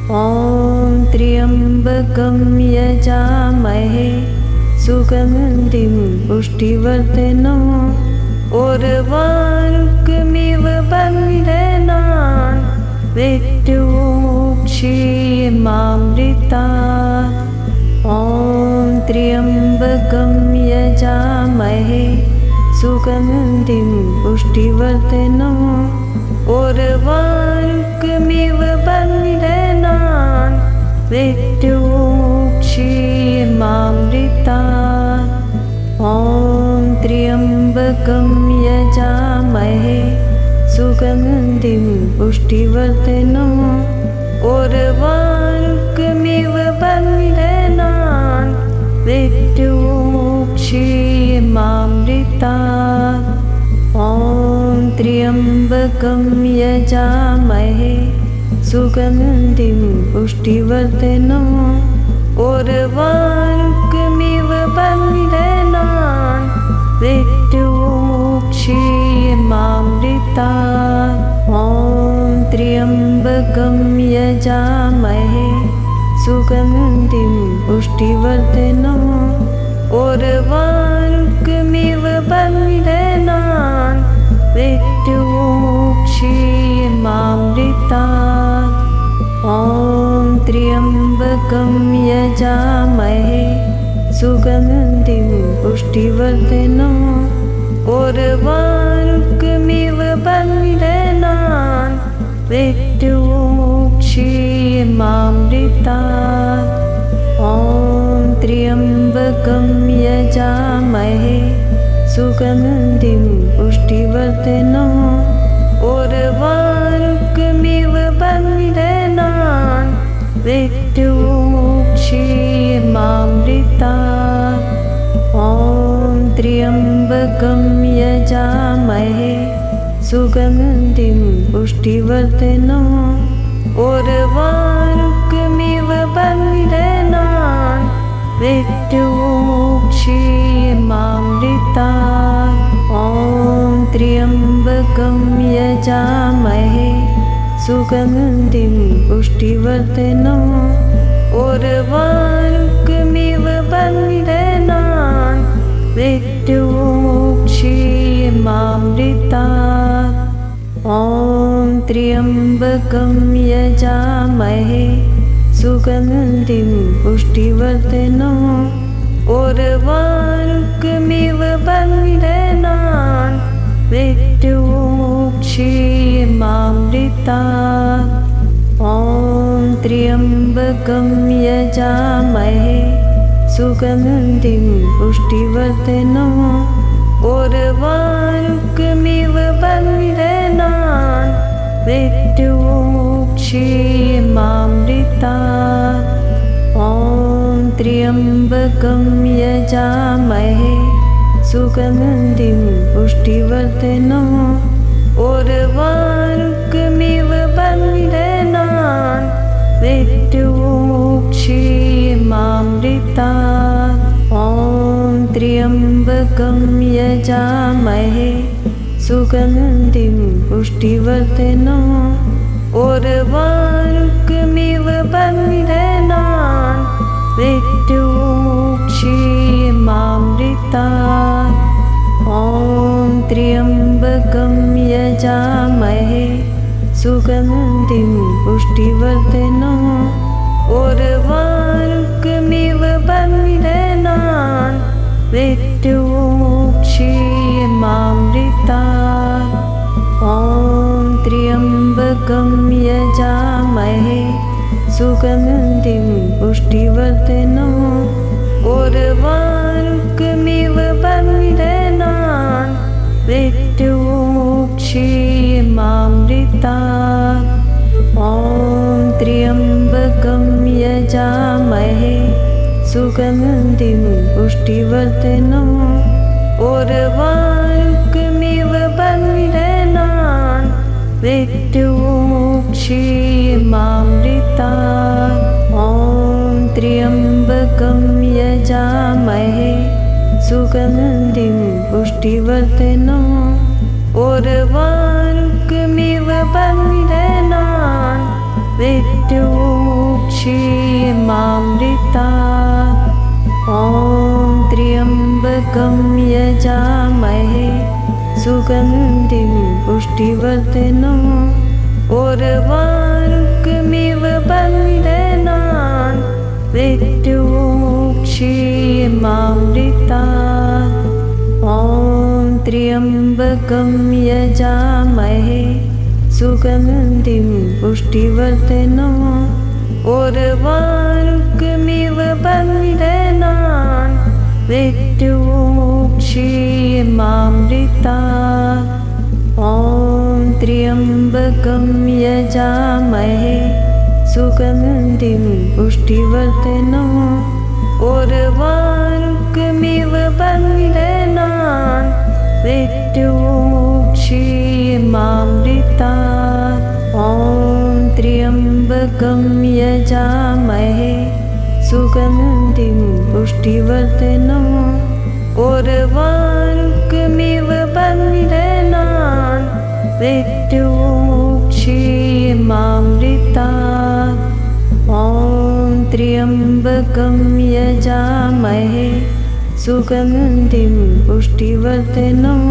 ॐ त्र्यम्बकं यजामहे सुगन्धिं पुष्टिवर्धनम् उर्वारुकमिव बन्धनान् मृत्युमुक्षीयमामृतात्। ॐ त्र्यम्बकं यजामहे सुगन्धिं पुष्टिवर्धनम् उर्वारुकमिव बन्धनान् मृत्युमुक्षीयमामृतात्। ॐ त्र्यम्बकं यजामहे सुगन्धिं पुष्टिवर्धनम् उर्वारुकमिव बन्धनान् मृत्युमुक्षीयमामृतात्। ॐ त्र्यम्बकं यजामहे सुगन्धिं पुष्टिवर्धनम् उर्वारुकमिव बन्धनान् मृत्युमुक्षीयमामृतात्। ॐ त्र्यम्बकं यजामहे सुगन्धिं पुष्टिवर्धनम् उर्वारुकमिव बन्धनान् मृत्युमुक्षीयमामृतात्। ॐ त्र्यम्बकं यजामहे सुगन्धिं पुष्टिवर्धनम् उर्वारुकमिव बन्धनान् मृत्युमुक्षीयमामृतात्। ॐ त्र्यम्बकं यजामहे सुगन्धिं पुष्टिवर्धनम् उर्वारुकमिव बन्धनान् मृत्युमुक्षीयमामृतात्। ॐ त्र्यम्बकं यजामहे सुगन्धिं पुष्टिवर्धनम् उर्वारुकमिव बन्धनान् मृत्युमुक्षीयमामृतात्। ॐ त्र्यम्बकं यजामहे सुगन्धिं पुष्टिवर्धनम् उर्वारुकमिव बन्धनान् मृत्युमुक्षीयमामृतात्। ॐ त्र्यम्बकं यजामहे सुगन्धिं पुष्टिवर्धनम् उर्वारुकमिव बन्धनान् मृत्युमुक्षीयमामृतात्। ॐ त्र्यम्बकं यजामहे सुगन्धिं पुष्टिवर्धनम् उर्वारुकमिव बन्धनान् मृत्युमुक्षीयमामृतात्। ॐ त्र्यम्बकं यजामहे सुगन्धिं पुष्टिवर्धनम् उर्वारुकमिव बन्धनान् मृत्युमुक्षीयमामृतात्। ॐ त्र्यम्बकं यजामहे सुगन्धिं पुष्टिवर्धनम् उर्वारुकमिव बन्धनान् मृत्युमुक्षीयमामृतात्। ॐ त्र्यम्बकं यजामहे सुगन्धिं पुष्टिवर्धनम् उर्वारुकमिव बन्धनान् मृत्युमुक्षीयमामृतात्। ॐ त्र्यम्बकं यजामहे सुगन्धिं पुष्टिवर्धनम् उर्वारुकमिव बन्धनान् मृत्युमुक्षीयमामृतात्। ॐ त्र्यम्बकं यजामहे सुगन्धिं पुष्टिवर्धनम् उर्वारुकमिव बन्धनान् मृत्युमुक्षीयमामृतात्। ॐ त्र्यम्बकं यजामहे सुगन्धिं पुष्टिवर्धनम् उर्वारुकमिव बन्धनान् मृत्युमुक्षीयमामृतात्। यजामहे सुगन्धिं पुष्टिवर्धनम् उर्वारुकमिव बन्धनान् मृत्युमुक्षीयमामृतात्। ॐ त्र्यम्बकं यजामहे सुगन्धिं पुष्टिवर्धनम् उर्वारुकमिव बन्धनान् मृत्युमुक्षीयमामृतात्। ॐ त्र्यम्बकं यजामहे सुगन्धिं पुष्टिवर्धनम् उर्वारुकमिव बन्धनान् मृत्युमुक्षीयमामृतात्। ॐ त्र्यम्बकं यजामहे सुगन्धिं पुष्टिवर्धनम् उर्वारुकमिव बन्धनान् मृत्युमुक्षीयमामृतात्। ॐ त्र्यम्बकं यजामहे सुगन्धिं पुष्टिवर्धनम्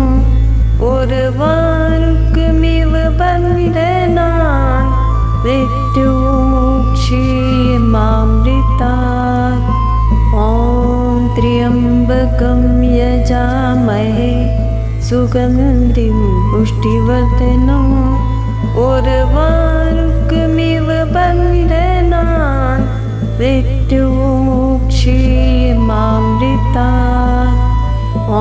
उर्वारुकमिव बन्धनान् मृत्युमुक्षीयमामृतात्। ॐ त्र्यम्बकं यजामहे सुगन्धिं पुष्टिवर्धनम् उर्वारुकमिव बन्धनान् मृत्युमुक्षीयमामृतात्। ॐ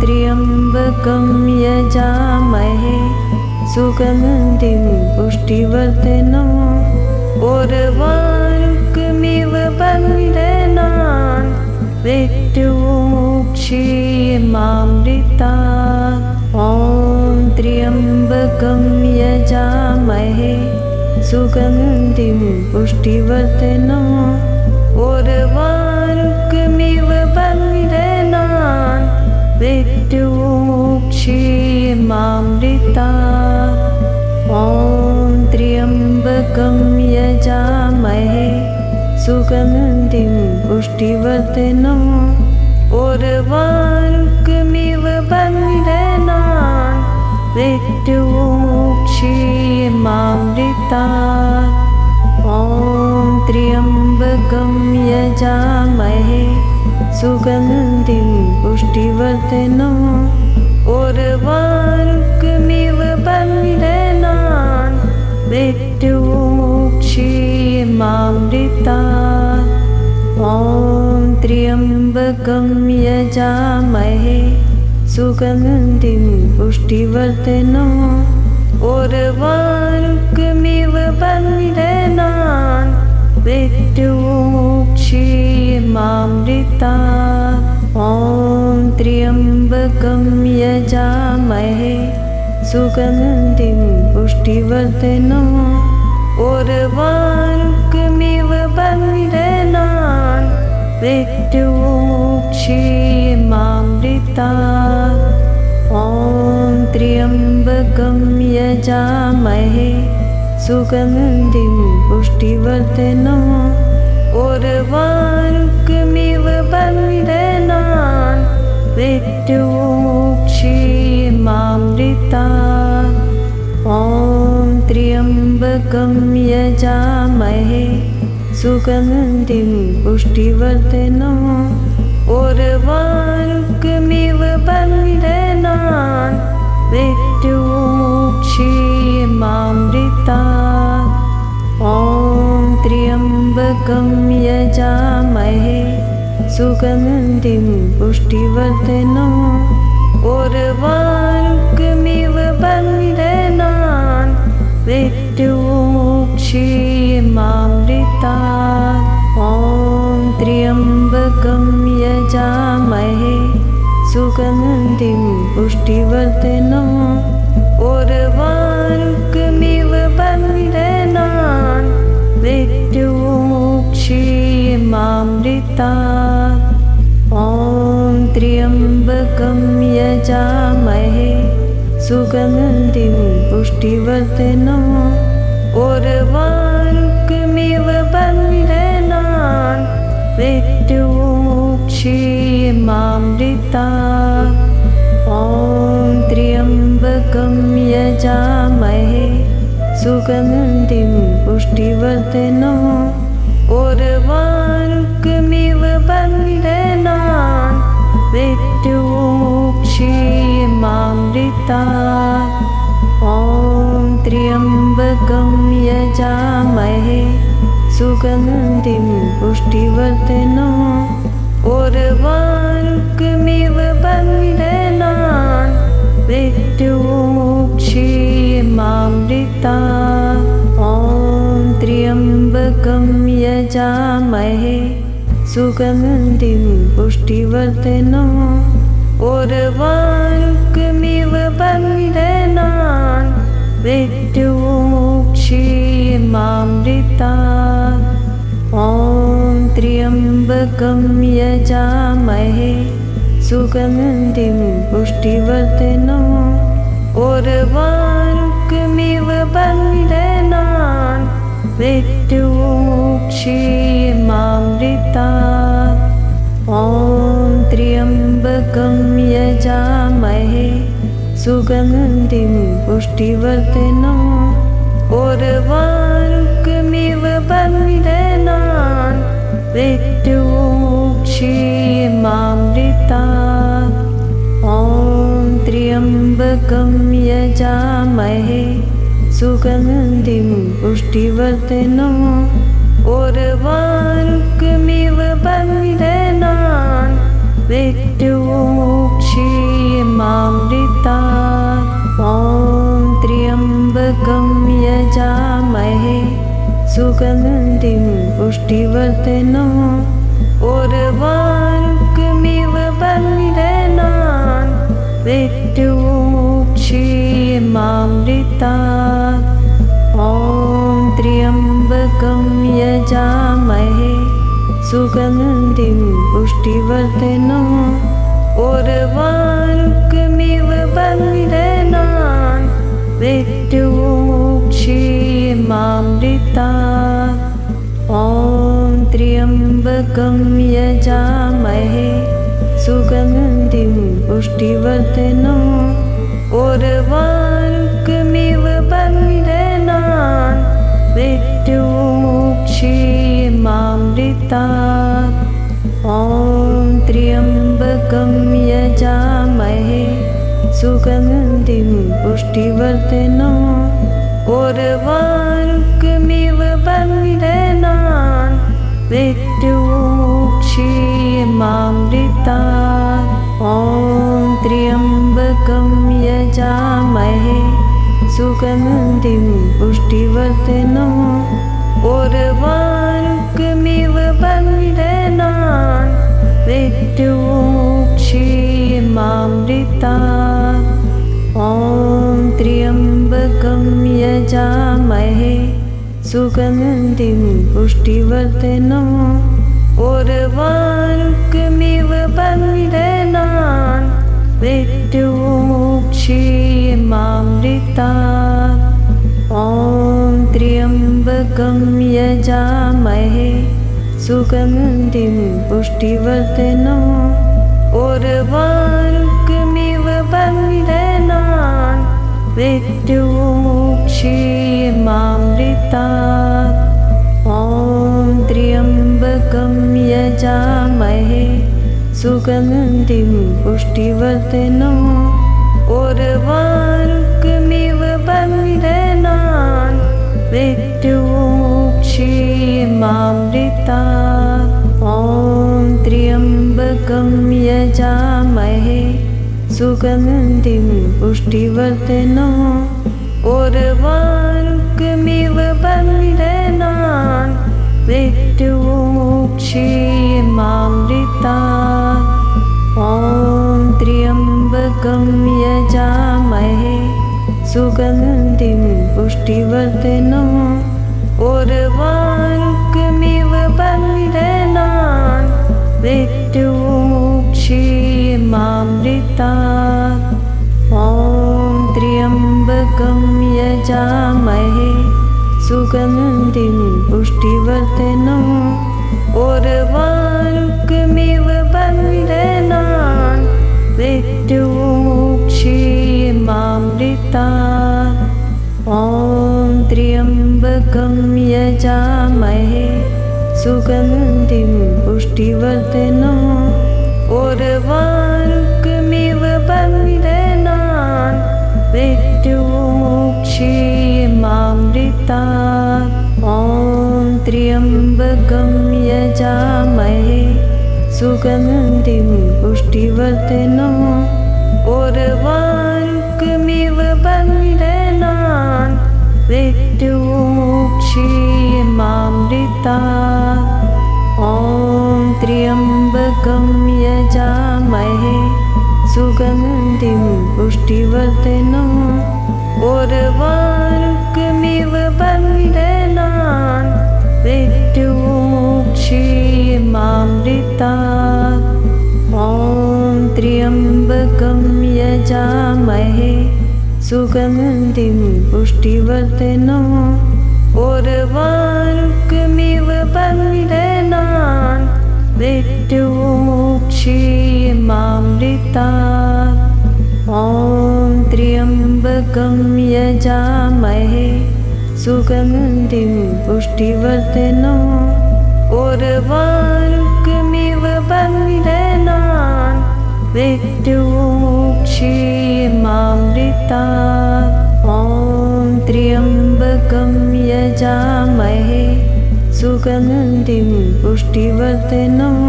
त्र्यम्बकं यजामहे सुगन्धिं पुष्टिवर्धनम् उर्वारुकमिव बन्धनान् मृत्युमुक्षीयमामृतात्। ॐ त्र्यम्बकं यजामहे सुगन्धिं पुष्टिवर्धनम् उर्वारुकमिव बन्धनान् मृत्युमुक्षीयमामृतात्। ॐ त्र्यम्बकं यजामहे सुगन्धिं पुष्टिवर्धनम् उर्वारुकमिव बन्धनान् मृत्युमुक्षीयमामृतात्। ॐ त्र्यम्बकं यजामहे सुगन्धिं पुष्टिवर्धनम् उर्वारुकमिव बन्धनान् मृत्युमुक्षीयमामृतात्। ॐ त्र्यम्बकं यजामहे सुगन्धिं पुष्टिवर्धनम् उर्वारुकमिव बन्धनान् मृत्युमुक्षीयमामृतात्। ॐ त्र्यम्बकं यजामहे सुगन्धिं पुष्टिवर्धनम् उर्वारुकमिव बन्धनान् मृत्युमुक्षीयमामृतात्। ॐ त्र्यम्बकं यजामहे सुगन्धिं पुष्टिवर्धनम् उर्वारुकमिव बन्धनान् मृत्युमुक्षीयमामृतात्। ॐ त्र्यम्बकं यजामहे सुगन्धिं पुष्टिवर्धनम् उर्वारुकमिव बन्धनान् मृत्युमुक्षीयमामृतात्। ॐ त्र्यम्बकं यजामहे सुगन्धिं पुष्टिवर्धनम् उर्वारुकमिव बन्धनान् मृत्युमुक्षीयमामृतात्। ॐ त्र्यम्बकं यजामहे सुगन्धिं पुष्टिवर्धनम् उर्वारुकमिव बन्धनान् मृत्युमुक्षीयमामृतात्। ॐ त्र्यम्बकं यजामहे सुगन्धिं पुष्टिवर्धनम् उर्वारुकमिव बन्धनान् मृत्युमुक्षीयमामृतात्। ॐ त्र्यम्बकं यजामहे सुगन्धिं पुष्टिवर्धनम् उर्वारुकमिव बन्धनान् मृत्युमोक्षीयमामृतात् ॐ त्र्यम्बकं यजामहे सुगन्धिं पुष्टिवर्धनम् उर्वारुकमिव बन्धनान् मृत्युमोक्षीयमामृतात् ॐ त्र्यम्बकं यजामहे सुगन्धिं पुष्टिवर्धनम् उर्वारुकमिव बन्धनान् मृत्युमोक्षीयमामृतात् ॐ त्र्यम्बकं यजामहे सुगन्धिं पुष्टिवर्धनम् उर्वारुकमिव बन्धनान् मृत्युमोक्षीयमामृतात् ॐ त्र्यम्बकं यजामहे सुगन्धिं पुष्टिवर्धनम् उर्वारुकमिव बन्धनान् मृत्युमोक्षीयमामृतात् ॐ त्र्यम्बकं यजामहे सुगन्धिं पुष्टिवर्धनम् उर्वारुकमिव बन्धनान् मृत्युमोक्षीयमामृतात् ॐ त्र्यम्बकं यजामहे सुगन्धिं पुष्टिवर्धनम् उर्वारुकमिव बन्धनान् मृत्युमोक्षीयमामृतात् ॐ त्र्यम्बकं यजामहे सुगन्धिं पुष्टिवर्धनम् उर्वारुकमिव बन्धनान् मृत्युमोक्षीयमामृतात् ॐ त्र्यम्बकं यजामहे सुगन्धिं पुष्टिवर्धनम् उर्वारुकमिव बन्धनान् मृत्युमोक्षीयमामृतात् ॐ त्र्यम्बकं यजामहे सुगन्धिं पुष्टिवर्धनम् उर्वारुकमिव बन्धनान् मृत्युमोक्षीयमामृतात् ॐ त्र्यम्बकं यजामहे सुगन्धिं पुष्टिवर्धनम् उर्वारुकमिव बन्धनान् मृत्युमोक्षीयमामृतात् ॐ त्र्यम्बकं यजामहे सुगन्धिं पुष्टिवर्धनम् उर्वारुकमिव बन्धनान् मृत्युमोक्षीयमामृतात् ॐ त्र्यम्बकं यजामहे सुगन्धिं पुष्टिवर्धनम् उर्वारुकमिव बन्धनान् मृत्युमोक्षीयमामृतात् ॐ त्र्यम्बकं यजामहे सुगन्धिं पुष्टिवर्धनम् उर्वारुकमिव बन्धनान् मृत्युमोक्षीयमामृतात् ॐ त्र्यम्बकं यजामहे सुगन्धिं पुष्टिवर्धनम् उर्वारुकमिव बन्धनान् मृत्युमोक्षीयमामृतात् ॐ त्र्यम्बकं यजामहे सुगन्धिं पुष्टिवर्धनम् उर्वारुकमिव बन्धनान् मृत्युमोक्षीयमामृतात् ॐ त्र्यम्बकं यजामहे सुगन्धिं पुष्टिवर्धनम् उर्वारुकमिव बन्धनान् मृत्युमुक्षीयमामृतात्। ॐ त्र्यम्बकं यजामहे सुगन्धिं पुष्टिवर्धनम् उर्वारुकमिव बन्धनान् मृत्युमुक्षीयमामृतात्। ॐ त्र्यम्बकं यजामहे सुगन्धिं पुष्टिवर्धनम् उर्वारुकमिव बन्धनान् मृत्युमुक्षीयमामृतात्। ॐ त्र्यम्बकं यजामहे सुगन्धिं पुष्टिवर्धनम् उर्वारुकमिव बन्धनान् मृत्युमुक्षीयमामृतात्। ॐ त्र्यम्बकं यजामहे सुगन्धिं पुष्टिवर्धनम् उर्वारुकमिव बन्धनान् मृत्युमुक्षीयमामृतात्। ॐ त्र्यम्बकं यजामहे सुगन्धिं पुष्टिवर्धनम् उर्वारुकमिव बन्धनान् मृत्युमुक्षीयमामृतात्। ॐ त्र्यम्बकं यजामहे सुगन्धिं पुष्टिवर्धनम्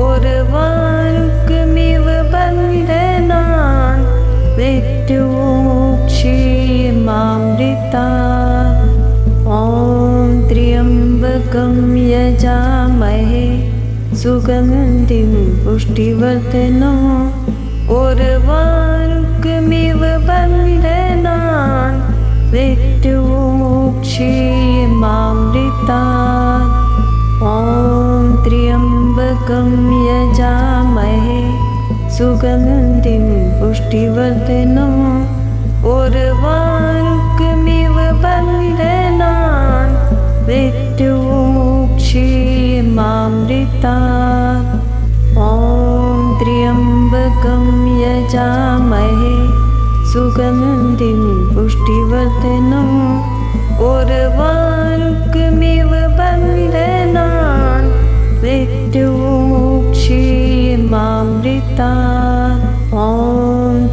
उर्वारुकमिव बन्धनान् मृत्युमुक्षीयमामृतात्। ॐ त्र्यम्बकं यजामहे सुगन्धिं पुष्टिवर्धनम् उर्वारुकमिव बन्धनान् मृत्युमुक्षीयमामृतात्। ॐ त्र्यम्बकं यजामहे सुगन्धिं पुष्टिवर्धनम् उर्वारुकमिव बन्धनान् मृत्युमुक्षीयमामृतात्। ॐ त्र्यम्बकं यजामहे सुगन्धिं पुष्टिवर्धनम् उर्वारुकमिव बन्धनान् मृत्युमुक्षीयमामृतात्। ॐ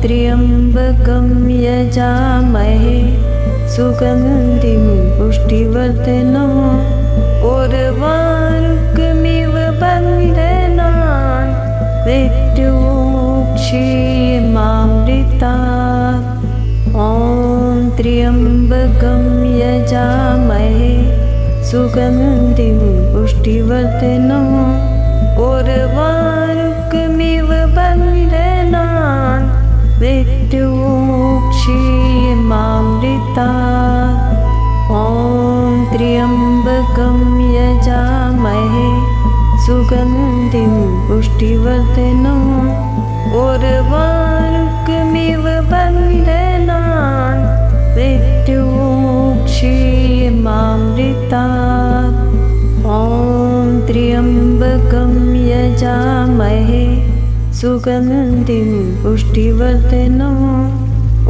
त्र्यम्बकं यजामहे सुगन्धिं पुष्टिवर्धनम् उर्वारुकमिव बन्धनान् मृत्युमुक्षीयमामृतात्। ॐ त्र्यम्बकं यजामहे सुगन्धिं पुष्टिवर्धनम् उर्वारुकमिव बन्धनान् मृत्युमुक्षीयमामृतात्। ॐ त्र्यम्बकं यजामहे सुगन्धिं पुष्टिवर्धनम् उर्वारुकमिव बन्धनान् मृत्युमुक्षीयमामृतात्। ॐ त्र्यम्बकं यजामहे सुगन्धिं पुष्टिवर्धनम्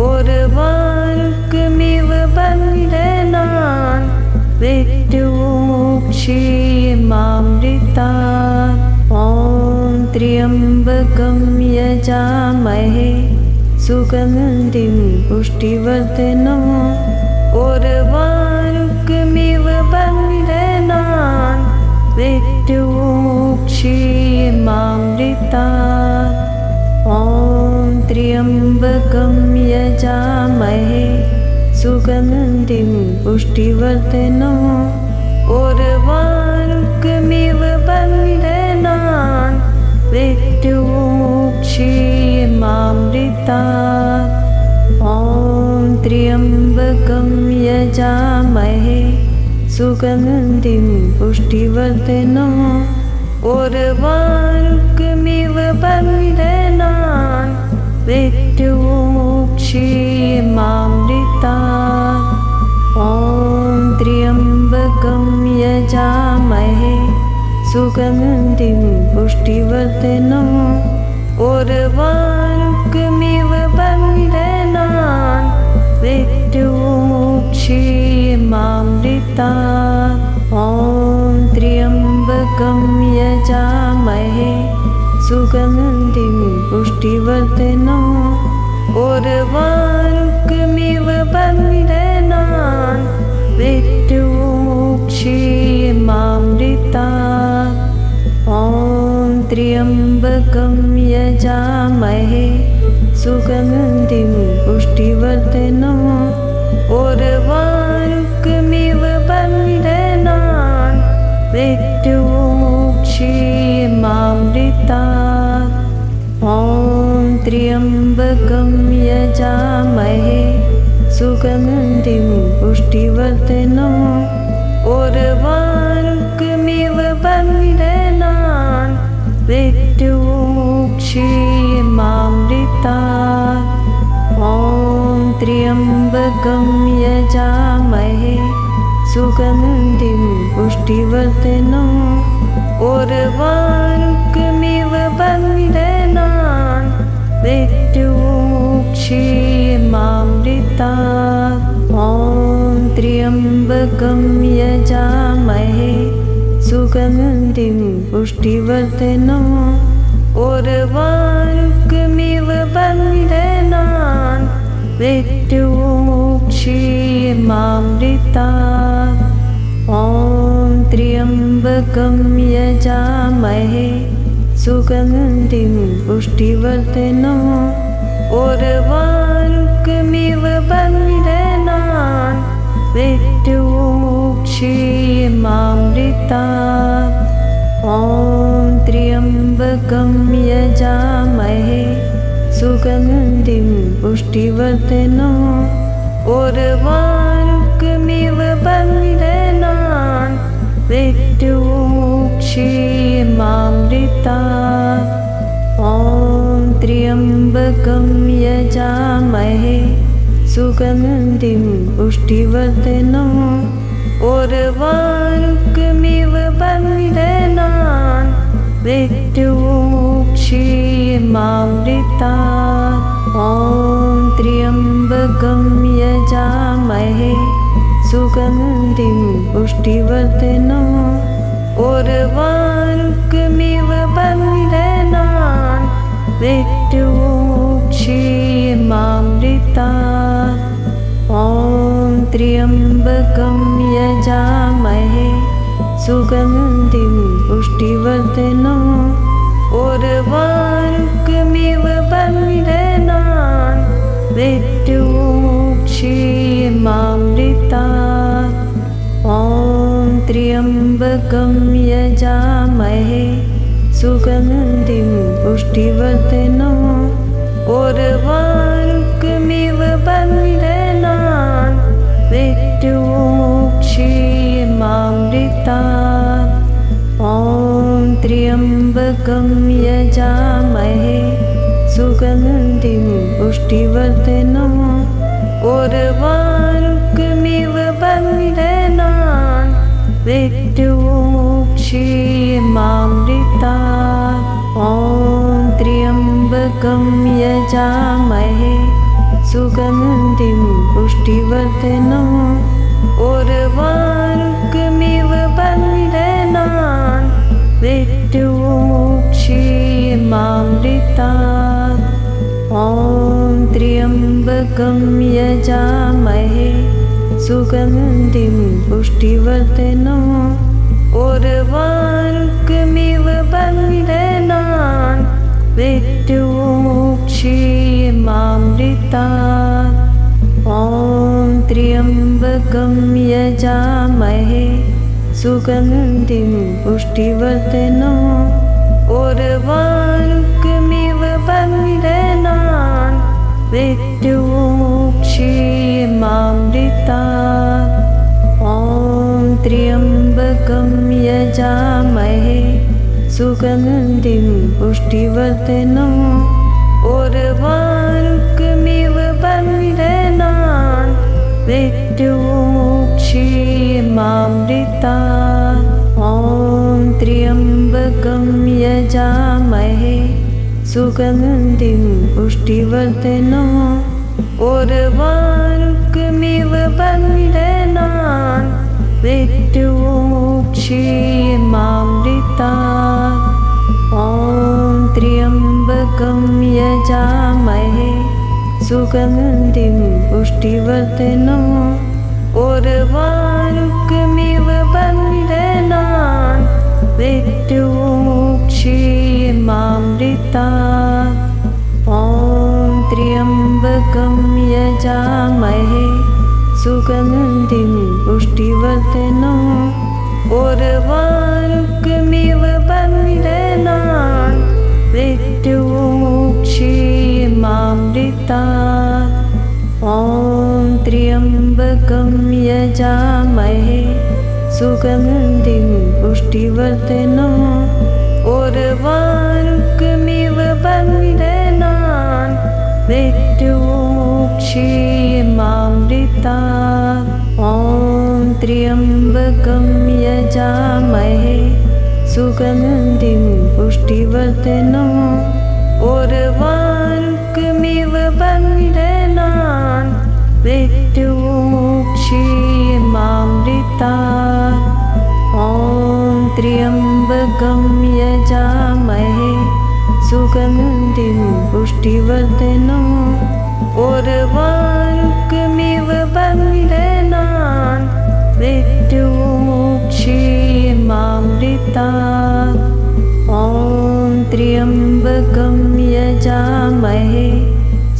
उर्वारुकमिव बन्धनान् मृत्युमुक्षीयमामृतात्। ॐ त्र्यम्बकं यजामहे सुगन्धिं पुष्टिवर्धनम् उर्वारुकमिव बन्धनान् मृत्युमुक्षीयमामृतात्। ॐ त्र्यम्बकं यजामहे सुगन्धिं पुष्टिवर्धनम् उर्वारुकमिव बन्धनान् मृत्युमुक्षीयमामृतात्। ॐ त्र्यम्बकं यजामहे सुगन्धिं पुष्टिवर्धनम् उर्वारुकमिव बन्धनान् मृत्युमुक्षीयमामृतात्। ॐ त्र्यम्बकं यजामहे सुगन्धिं पुष्टिवर्धनम् उर्वारुकमिव बन्धनान् मृत्युमुक्षीयमामृतात्। ॐ त्र्यम्बकं यजामहे सुगन्धिं पुष्टिवर्धनम् उर्वारुकमिव बन्धनान् मृत्युमुक्षीयमामृतात्। ॐ त्र्यम्बकं यजामहे सुगन्धिं पुष्टिवर्धनम् उर्वारुकमिव बन्धनान् मृत्युमुक्षीयमामृतात्। ॐ त्र्यम्बकं यजामहे सुगन्धिं पुष्टिवर्धनम् उर्वारुकमिव बन्धनान् मृत्युमुक्षीयमामृतात्। ॐ त्र्यम्बकं यजामहे सुगन्धिं पुष्टिवर्धनम् उर्वारुकमिव बन्धनान् मृत्युमुक्षीयमामृतात्। ॐ त्र्यम्बकं यजामहे सुगन्धिं पुष्टिवर्धनम् उर्वारुकमिव बन्धनान् मृत्युमुक्षीयमामृतात्। ॐ त्र्यम्बकं यजामहे सुगन्धिं पुष्टिवर्धनम् उर्वारुकमिव बन्धनान् मृत्युमुक्षीयमामृतात्। ॐ त्र्यम्बकं यजामहे सुगन्धिं पुष्टिवर्धनम् उर्वारुकमिव बन्धनान् मृत्युमुक्षीयमामृतात्। ॐ त्र्यम्बकं यजामहे सुगन्धिं पुष्टिवर्धनम् उर्वारुकमिव बन्धनान् मृत्युमुक्षीयमामृतात्। ॐ त्र्यम्बकं यजामहे सुगन्धिं पुष्टिवर्धनम् उर्वारुकमिव बन्धनान् मृत्युमुक्षीयमामृतात्। ॐ त्र्यम्बकं यजामहे सुगन्धिं पुष्टिवर्धनम् उर्वारुकमिव बन्धनान् मृत्युमुक्षीयमामृतात्। ॐ त्र्यम्बकं यजामहे सुगन्धिं पुष्टिवर्धनम् उर्वारुकमिव बन्धनान् मृत्युमुक्षीयमामृतात्। ॐ त्र्यम्बकं यजामहे सुगन्धिं पुष्टिवर्धनम् उर्वारुकमिव बन्धनान् मृत्युमुक्षीयमामृतात्। ॐ त्र्यम्बकं यजामहे सुगन्धिं पुष्टिवर्धनम् उर्वारुकमिव बन्धनान् मृत्युमुक्षीयमामृतात्। ॐ त्र्यम्बकं यजामहे सुगन्धिं पुष्टिवर्धनम् उर्वारुकमिव बन्धनान् मृत्युमुक्षीयमामृतात्। ॐ त्र्यम्बकं यजामहे सुगन्धिं पुष्टिवर्धनम् उर्वारुकमिव बन्धनान् मृत्युमुक्षीयमामृतात्। ॐ त्र्यम्बकं यजामहे सुगन्धिं पुष्टिवर्धनम् उर्वारुकमिव बन्धनान् मृत्युमुक्षीयमामृतात्। ॐ त्र्यम्बकं यजामहे सुगन्धिं पुष्टिवर्धनम् उर्वारुकमिव बन्धनान् मृत्युमुक्षीयमामृतात्। ॐ त्र्यम्बकं यजामहे सुगन्धिं पुष्टिवर्धनम् उर्वारुकमिव बन्धनान् मृत्युमुक्षीयमामृतात्। ॐ त्र्यम्बकं यजामहे सुगन्धिं पुष्टिवर्धनम् उर्वारुकमिव बन्धनान् मृत्युमुक्षीयमामृतात्। ॐ त्र्यम्बकं यजामहे सुगन्धिं पुष्टिवर्धनम् उर्वारुकमिव बन्धनान् मृत्युमुक्षीयमामृतात्। ॐ त्र्यम्बकं यजामहे सुगन्धिं पुष्टिवर्धनम् उर्वारुकमिव बन्धनान् मृत्युमुक्षीयमामृतात्। ॐ त्र्यम्बकं यजामहे सुगन्धिं पुष्टिवर्धनम् उर्वारुकमिव बन्धनान् मृत्युमुक्षीयमामृतात्। ॐ त्र्यम्बकं यजामहे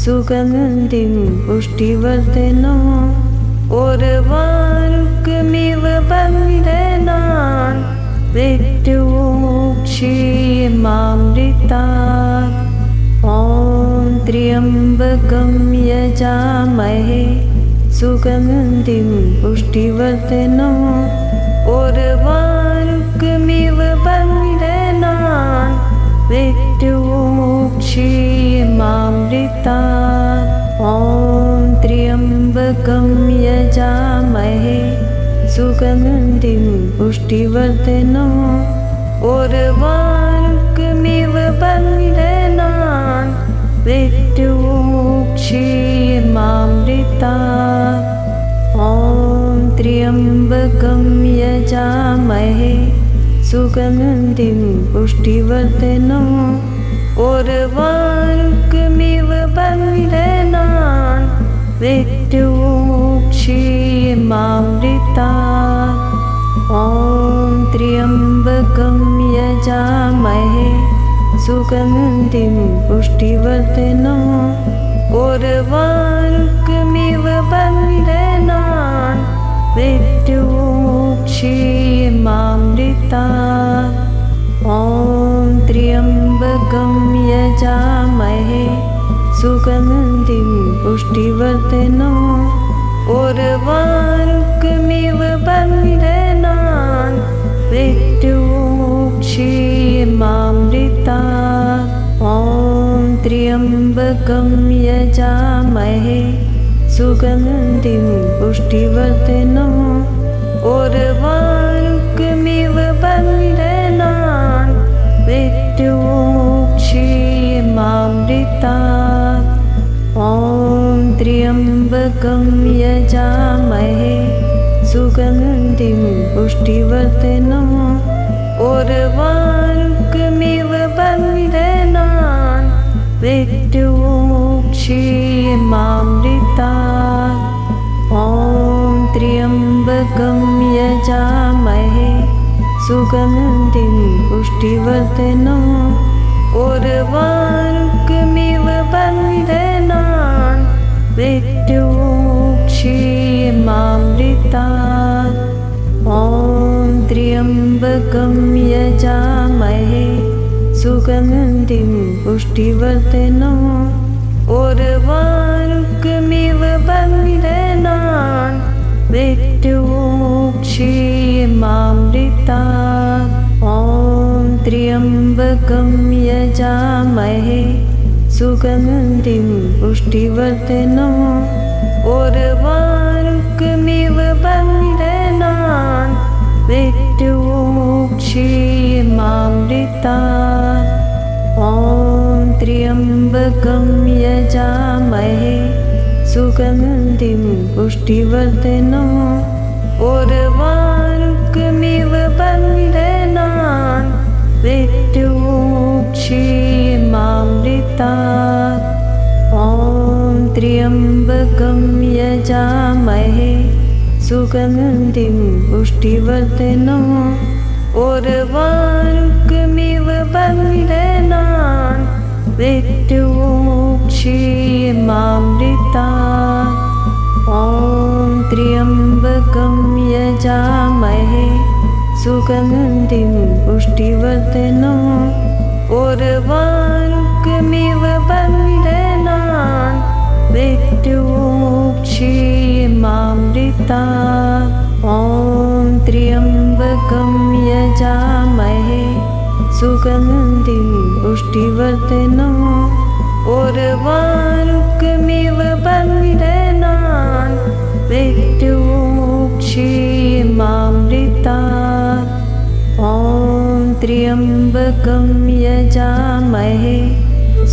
सुगन्धिं पुष्टिवर्धनम् उर्वारुकमिव बन्धनान् मृत्युमुक्षीयमामृतात्। ॐ त्र्यम्बकं यजामहे सुगन्धिं पुष्टिवर्धनम् उर्वारुकमिव बन्धनान् मृत्युमुक्षीयमामृतात्। ॐ त्र्यम्बकं यजामहे सुगन्धिं पुष्टिवर्धनम् उर्वारुकमिव बन्धनान् मृत्युमुक्षीयमामृतात्। ॐ त्र्यम्बकं यजामहे सुगन्धिं पुष्टिवर्धनम् उर्वारुकमिव बन्धनान् मृत्युमुक्षीयमामृतात्। ॐ त्र्यम्बकं यजामहे सुगन्धिं पुष्टिवर्धनम् उर्वारुकमिव बन्धनान् मृत्युमुक्षीयमामृतात्। ॐ त्र्यम्बकं यजामहे सुगन्धिं पुष्टिवर्धनम् उर्वारुकमिव बन्धनान् मृत्युमुक्षीयमामृतात्। ॐ त्र्यम्बकं यजामहे सुगन्धिं पुष्टिवर्धनम् उर्वारुकमिव बन्धनान् मृत्युमुक्षीयमामृतात्। ॐ त्र्यम्बकं यजामहे सुगन्धिं पुष्टिवर्धनम् उर्वारुकमिव बन्धनान् मृत्युमुक्षीयमामृतात्। ॐ त्र्यम्बकं यजामहे सुगन्धिं पुष्टिवर्धनम् उर्वारुकमिव बन्धनान् मृत्युमुक्षीयमामृतात्। ॐ त्र्यम्बकं यजामहे सुगन्धिं पुष्टिवर्धनम् उर्वारुकमिव बन्धनान् मृत्युमुक्षीयमामृतात्। ॐ त्र्यम्बकं यजामहे सुगन्धिं पुष्टिवर्धनम् उर्वारुकमिव बन्धनान् मृत्युमुक्षीयमामृतात्। ॐ त्र्यम्बकं यजामहे सुगन्धिं पुष्टिवर्धनम् उर्वारुकमिव बन्धनान् मृत्युमुक्षीयमामृतात्। ॐ त्र्यम्बकं यजामहे सुगन्धिं पुष्टिवर्धनम् उर्वारुकमिव बन्धनान् मृत्युमुक्षीयमामृतात्। ॐ त्र्यम्बकं यजामहे सुगन्धिं पुष्टिवर्धनम् उर्वारुकमिव बन्धनान् मृत्युमुक्षीयमामृतात्। ॐ त्र्यम्बकं यजामहे सुगन्धिं पुष्टिवर्धनम् उर्वारुकमिव बन्धनान् मृत्युमुक्षीयमामृतात्। ॐ त्र्यम्बकं यजामहे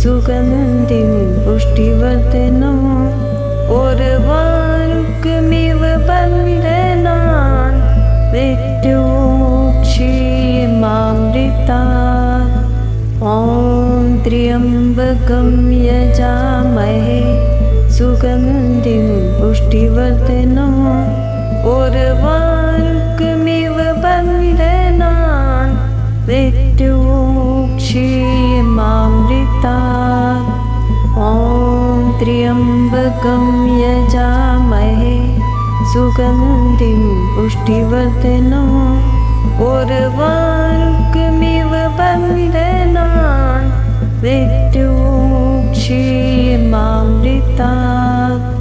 सुगन्धिं पुष्टिवर्धनम् उर्वारुकमिव बन्धनान् मृत्युमुक्षीयमामृतात्। ॐ त्र्यम्बकं यजामहे सुगन्धिं पुष्टिवर्धनम् उर्वारुकमिव बन्धनान् मृत्युमुक्षीयमामृतात्। ॐ त्र्यम्बकं यजामहे सुगन्धिं पुष्टिवर्धनम् उर्वारुकमिव बन्धनान् मृत्युमुक्षीयमामृतात्।